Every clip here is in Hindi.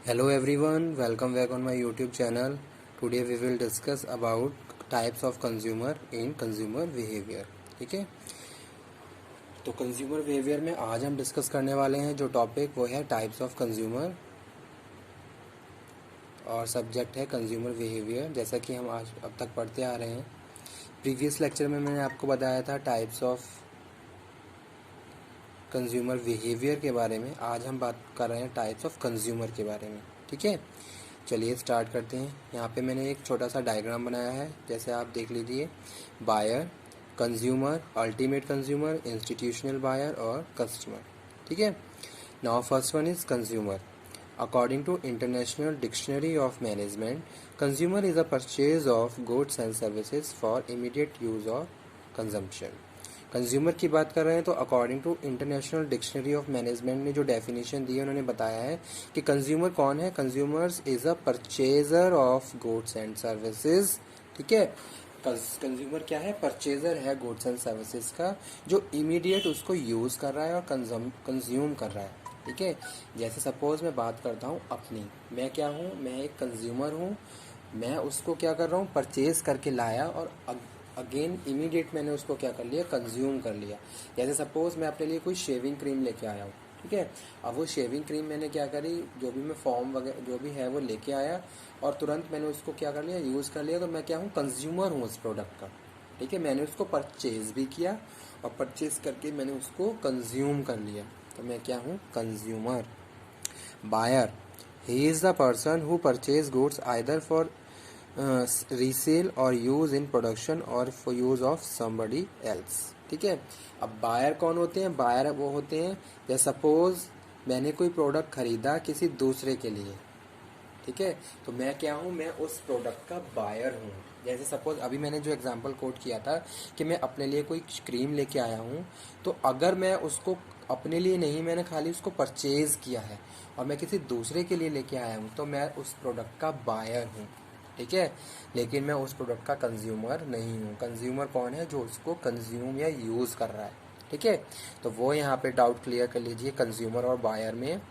Hello everyone, welcome back on my YouTube channel. Today we will discuss about types of consumer in consumer behavior. ठीक है, तो कंज्यूमर बिहेवियर में आज हम डिस्कस करने वाले हैं जो टॉपिक वो है टाइप्स ऑफ कंज्यूमर और सब्जेक्ट है कंज्यूमर बिहेवियर। जैसा कि हम आज अब तक पढ़ते आ रहे हैं, प्रीवियस लेक्चर में मैंने आपको बताया था टाइप्स ऑफ कंज्यूमर बिहेवियर के बारे में। आज हम बात कर रहे हैं टाइप्स ऑफ कंज्यूमर के बारे में। ठीक है, चलिए स्टार्ट करते हैं। यहाँ पे मैंने एक छोटा सा डायग्राम बनाया है, जैसे आप देख लीजिए। Buyer, consumer, ultimate consumer, institutional buyer और कस्टमर। ठीक है, now first one is consumer. According to International Dictionary of Management, consumer is a purchase of goods and services for immediate use or consumption. Consumer की बात कर रहे हैं तो according to international dictionary of management ने जो डेफिनेशन दी है उन्होंने बताया है कि कंज्यूमर कौन है। Consumers is a purchaser of goods and services. ठीक है, कंज्यूमर क्या है? परचेजर है गुड्स एंड सर्विसेज का, जो इमीडिएट उसको यूज कर रहा है और कंज्यूम कर रहा है। ठीक है, जैसे सपोज मैं बात करता हूँ अपनी, मैं क्या हूँ? मैं एक कंज्यूमर हूँ। मैं उसको क्या कर रहा हूँ? परचेज करके लाया और अगेन इमीडिएट मैंने उसको क्या कर लिया? कंज्यूम कर लिया। जैसे सपोज मैं अपने लिए कोई शेविंग क्रीम लेके आया हूँ। ठीक है, अब वो शेविंग क्रीम मैंने क्या करी, जो भी मैं फॉर्म वगैरह जो भी है वो लेके आया और तुरंत मैंने उसको क्या कर लिया? यूज़ कर लिया। तो मैं क्या हूँ? कंज्यूमर हूँ उस प्रोडक्ट का। ठीक है, मैंने उसको परचेज भी किया और परचेज करके मैंने उसको कंज्यूम कर लिया। तो मैं क्या हूँ? Consumer. Buyer, he is the person who purchase goods either for resale or use in production or for use of somebody else. ठीक है, अब बायर कौन होते हैं? बायर वो होते हैं, जैसे सपोज मैंने कोई प्रोडक्ट खरीदा किसी दूसरे के लिए। ठीक है, तो मैं क्या हूँ? मैं उस प्रोडक्ट का बायर हूँ। जैसे सपोज अभी मैंने जो एग्जांपल कोट किया था कि मैं अपने लिए कोई क्रीम लेके आया हूँ, तो अगर मैं उसको अपने लिए नहीं, मैंने खाली उसको परचेज किया है और मैं किसी दूसरे के लिए लेके आया हूँ, तो मैं उस प्रोडक्ट का बायर हूँ। ठीक है, लेकिन मैं उस प्रोडक्ट का कंज्यूमर नहीं हूँ। कंज्यूमर कौन है? जो उसको कंज्यूम या यूज़ कर रहा है। ठीक है, तो वो यहाँ पे डाउट क्लियर कर लीजिए कंज्यूमर और बायर में।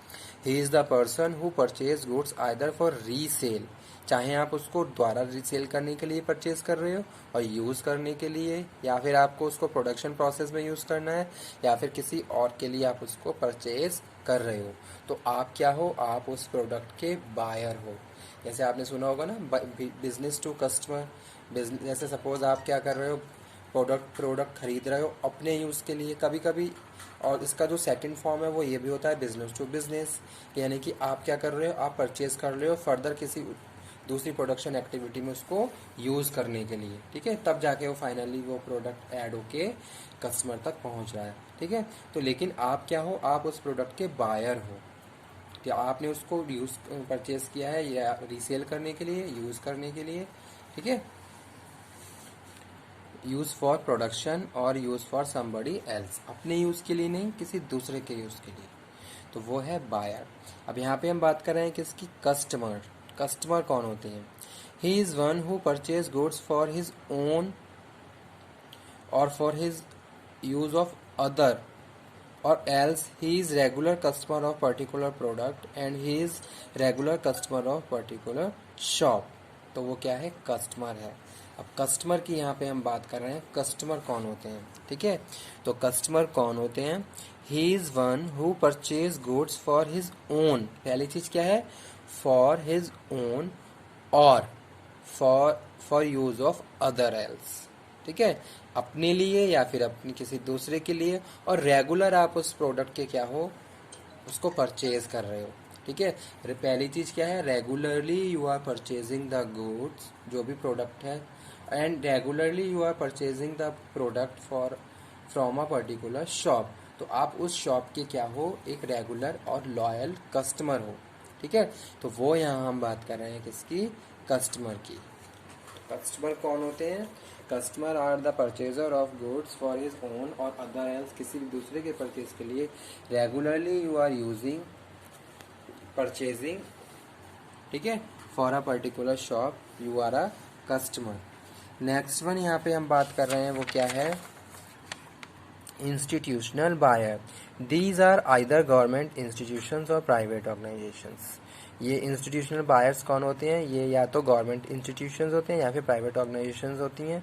ही is the person who purchase goods either for resale, चाहे आप उसको दोबारा रीसेल करने के लिए परचेज कर रहे हो और यूज़ करने के लिए, या फिर आपको उसको प्रोडक्शन प्रोसेस में यूज़ करना है, या फिर किसी और के लिए आप उसको परचेज कर रहे हो, तो आप क्या हो? आप उस प्रोडक्ट के बायर हो। जैसे आपने सुना होगा ना, बिजनेस टू कस्टमर। जैसे सपोज आप क्या कर रहे हो? प्रोडक्ट खरीद रहे हो अपने यूज़ के लिए कभी कभी, और इसका जो सेकंड फॉर्म है वो ये भी होता है बिजनेस टू बिजनेस, यानी कि आप क्या कर रहे हो? आप परचेज कर रहे हो फर्दर किसी दूसरी प्रोडक्शन एक्टिविटी में उसको यूज़ करने के लिए। ठीक है, तब जाके वो फाइनली वो प्रोडक्ट ऐड होके कस्टमर तक पहुंच रहा है। ठीक है, तो लेकिन आप क्या हो? आप उस प्रोडक्ट के बायर हो कि आपने उसको यूज़ परचेज किया है या रीसेल करने के लिए, यूज़ करने के लिए। ठीक है, यूज़ फॉर प्रोडक्शन और यूज़ फॉर समबडी एल्स, अपने यूज़ के लिए नहीं, किसी दूसरे के यूज़ के लिए, तो वो है बायर। अब यहाँ पे हम बात कर रहे हैं किसकी? कस्टमर। कस्टमर कौन होते हैं? He is one who purchase goods for his own और for his use of other, और else he is regular customer of particular product and he is regular customer of particular shop। तो वो क्या है? कस्टमर है। अब कस्टमर की यहाँ पे हम बात कर रहे हैं, कस्टमर कौन होते हैं? ठीक है, तो कस्टमर कौन होते हैं? He is one who purchase goods for his own, पहली चीज क्या है? फॉर हिज ओन और for use of other else. ठीक है, अपने लिए या फिर अपनी किसी दूसरे के लिए, और रेगुलर आप उस प्रोडक्ट के क्या हो? उसको परचेज कर रहे हो। ठीक है, पहली चीज क्या है? Regularly you are purchasing the goods, जो भी प्रोडक्ट है, and regularly you are purchasing the product for from a particular shop. तो आप उस शॉप के क्या हो? एक रेगुलर और लॉयल कस्टमर हो। ठीक है, तो वो यहाँ हम बात कर रहे हैं किसकी? कस्टमर की। कस्टमर कौन होते हैं? Customer are the purchaser of goods for his own or other else, किसी भी दूसरे के परचेज के लिए regularly you are using purchasing. ठीक है, for a particular shop you are a customer. Next one यहाँ पे हम बात कर रहे हैं वो क्या है? institutional buyer. These are either government institutions or private organizations. ये इंस्टीट्यूशनल बायर्स कौन होते हैं? ये या तो गवर्नमेंट इंस्टीट्यूशंस होते हैं या फिर प्राइवेट ऑर्गेनाइजेशंस होती हैं,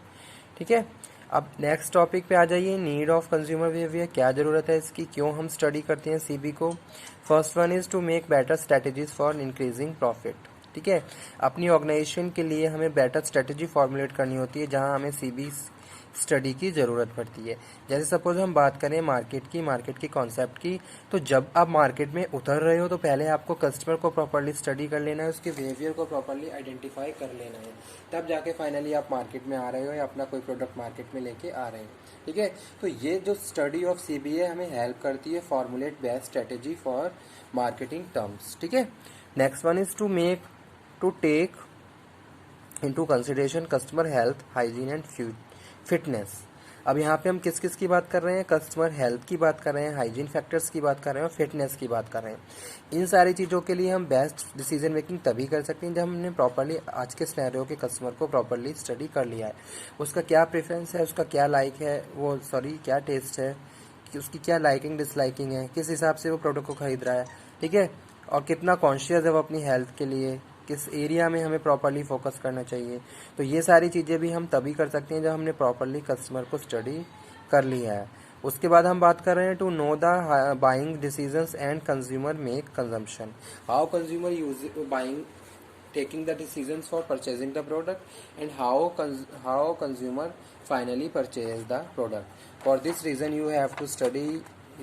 ठीक है। अब नेक्स्ट टॉपिक पे आ जाइए, नीड ऑफ कंज्यूमर बिहेवियर, क्या ज़रूरत है इसकी, क्यों हम स्टडी करते हैं सीबी को। First one is to make better strategies for increasing profit, ठीक है। अपनी ऑर्गेनाइजेशन के लिए हमें बेटर स्ट्रेटजी फॉर्मुलेट करनी होती है जहां हमें सीबी स्टडी की ज़रूरत पड़ती है। जैसे सपोज हम बात करें मार्केट की कॉन्सेप्ट की, तो जब आप मार्केट में उतर रहे हो तो पहले आपको कस्टमर को प्रॉपर्ली स्टडी कर लेना है, उसके बिहेवियर को प्रॉपर्ली आइडेंटिफाई कर लेना है, तब जाके फाइनली आप मार्केट में आ रहे हो या अपना कोई प्रोडक्ट मार्केट में लेके आ रहे हैं, ठीक है। तो ये जो स्टडी ऑफ सीबी है हमें हेल्प करती है formulate best strategy for marketing terms, ठीक है। Next one is to take into consideration customer health, hygiene and fitness. अब यहाँ पे हम किस किस की बात कर रहे हैं? कस्टमर हेल्थ की बात कर रहे हैं, हाइजीन फैक्टर्स की बात कर रहे हैं और फिटनेस की बात कर रहे हैं। इन सारी चीज़ों के लिए हम बेस्ट डिसीजन मेकिंग तभी कर सकते हैं जब हमने प्रॉपर्ली आज के सिनेरियो के कस्टमर को प्रॉपर्ली स्टडी कर लिया है, उसका क्या प्रेफरेंस है, उसका क्या लाइक है, क्या टेस्ट है, कि उसकी क्या लाइकिंग डिसलाइकिंग है, किस हिसाब से वो प्रोडक्ट को खरीद रहा है, ठीक है, और कितना कॉन्शियस है वो अपनी हेल्थ के लिए, किस एरिया में हमें प्रॉपर्ली फोकस करना चाहिए। तो ये सारी चीज़ें भी हम तभी कर सकते हैं जब हमने प्रॉपर्ली कस्टमर को स्टडी कर लिया है। उसके बाद हम बात कर रहे हैं to know the buying decisions and consumer make consumption, how consumer use buying taking the decisions for purchasing the product and how consumer finally purchase the product. For this reason you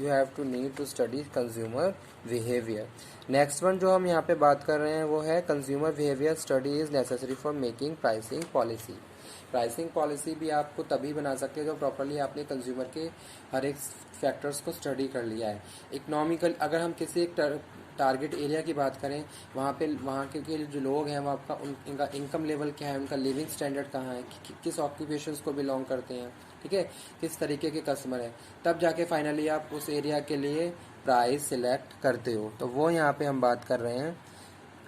have to need to study consumer behavior. Next one जो हम यहाँ पे बात कर रहे हैं वो है consumer behaviour study is necessary for making pricing policy. Pricing policy भी आपको तभी बना सकते हैं जब प्रॉपर्ली आपने कंज्यूमर के हर एक फैक्टर्स को स्टडी कर लिया है। इकोनॉमिकल अगर हम किसी एक टारगेट एरिया की बात करें, वहाँ के जो लोग हैं वो आपका इनका इनकम लेवल क्या है, उनका लिविंग स्टैंडर्ड कहाँ है, किस ऑक्यूपेशंस को बिलोंग करते हैं, ठीक है, किस तरीके के कस्टमर है, तब जाके फाइनली आप उस एरिया के लिए प्राइस सिलेक्ट करते हो। तो वो यहाँ पे हम बात कर रहे हैं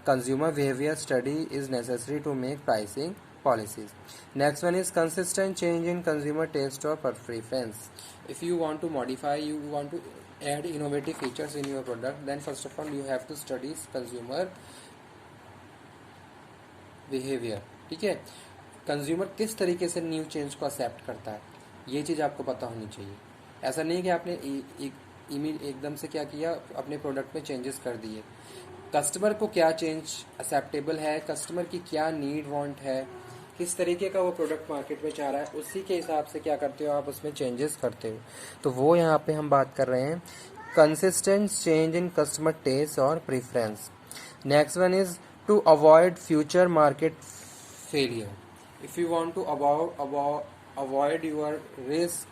consumer behaviour study is necessary to make pricing policies. Next one is consistent change in consumer taste or preference. If you want to modify, you want to add innovative features in your product, then first of all you have to study consumer behavior, ठीक है। कंज्यूमर किस तरीके से न्यू चेंज को एक्सेप्ट करता है, ये चीज़ आपको पता होनी चाहिए। ऐसा नहीं कि आपने एकदम से क्या किया, अपने प्रोडक्ट में चेंजेस कर दिए। कस्टमर को क्या चेंज एक्सेप्टेबल है, कस्टमर की क्या नीड वांट है, किस तरीके का वो प्रोडक्ट मार्केट में चाह रहा है, उसी के हिसाब से क्या करते हो आप उसमें चेंजेस करते हो। तो वो यहाँ पे हम बात कर रहे हैं consistent change in customer taste और preference. Next one is to avoid future market failure. If you want to avoid your risk,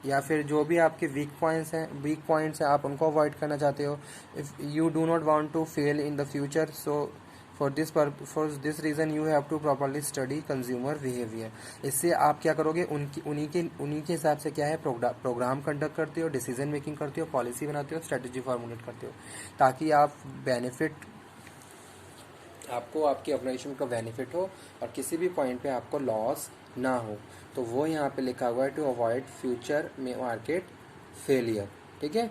या फिर जो भी आपके वीक पॉइंट्स हैं आप उनको अवॉइड करना चाहते हो। If you do not want to fail in the future, so for this reason you have to properly study consumer behaviour. इससे आप क्या करोगे, उन्हीं के हिसाब से क्या है प्रोग्राम कंडक्ट करते हो, डिसीजन मेकिंग करते हो, पॉलिसी बनाते हो, स्ट्रेटजी फॉर्मुलेट करते हो, ताकि आपको आपकी ऑर्गेनाइजेशन का बेनिफिट हो और किसी भी पॉइंट पे आपको लॉस ना हो। तो वो यहाँ पे लिखा हुआ है टू अवॉइड फ्यूचर में मार्केट फेलियर, ठीक है।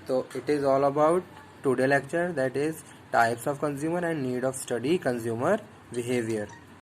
तो it is all about today lecture, that is types of consumer and need of study consumer behaviour.